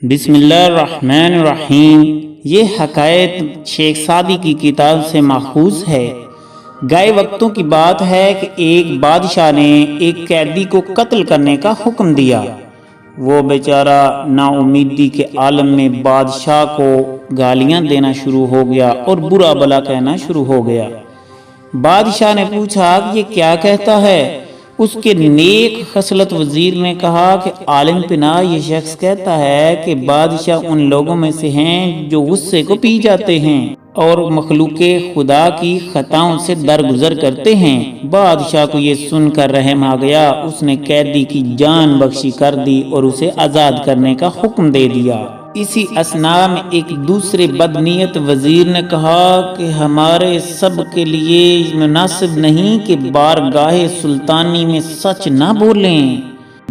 بسم اللہ الرحمن الرحیم۔ یہ حکایت شیخ سعدی کی کتاب سے ماخوذ ہے۔ گئے وقتوں کی بات ہے کہ ایک بادشاہ نے ایک قیدی کو قتل کرنے کا حکم دیا۔ وہ بیچارہ نا امیدی کے عالم میں بادشاہ کو گالیاں دینا شروع ہو گیا اور برا بھلا کہنا شروع ہو گیا۔ بادشاہ نے پوچھا کہ یہ کیا کہتا ہے؟ اس کے نیک خصلت وزیر نے کہا کہ عالم پناہ یہ شخص کہتا ہے کہ بادشاہ ان لوگوں میں سے ہیں جو غصے کو پی جاتے ہیں اور مخلوق خدا کی خطاؤں سے درگزر کرتے ہیں۔ بادشاہ کو یہ سن کر رحم آ گیا۔ اس نے قیدی کی جان بخشی کر دی اور اسے آزاد کرنے کا حکم دے دیا۔ اسی اثناء میں ایک دوسرے بدنیت وزیر نے کہا کہ ہمارے سب کے لیے مناسب نہیں کہ بارگاہ سلطانی میں سچ نہ بولیں۔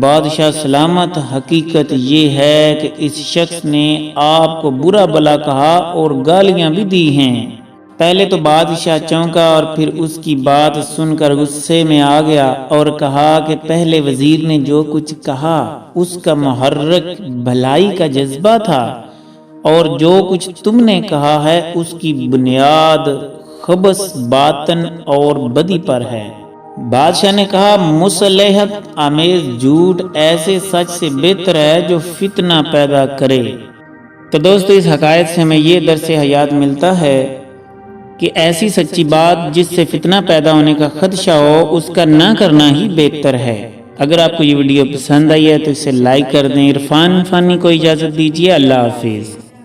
بادشاہ سلامت، حقیقت یہ ہے کہ اس شخص نے آپ کو برا بھلا کہا اور گالیاں بھی دی ہیں۔ پہلے تو بادشاہ چونکا اور پھر اس کی بات سن کر غصے میں آ گیا اور کہا کہ پہلے وزیر نے جو کچھ کہا اس کا محرک بھلائی کا جذبہ تھا، اور جو کچھ تم نے کہا ہے اس کی بنیاد خبث باطن اور بدی پر ہے۔ بادشاہ نے کہا مصلحت آمیز جھوٹ ایسے سچ سے بہتر ہے جو فتنہ پیدا کرے۔ تو دوستو، اس حکایت سے ہمیں یہ درس حیات ملتا ہے کہ ایسی سچی بات جس سے فتنہ پیدا ہونے کا خدشہ ہو اس کا نہ کرنا ہی بہتر ہے۔ اگر آپ کو یہ ویڈیو پسند آئی ہے تو اسے لائک کر دیں۔ عرفان فانی کو اجازت دیجیے۔ اللہ حافظ۔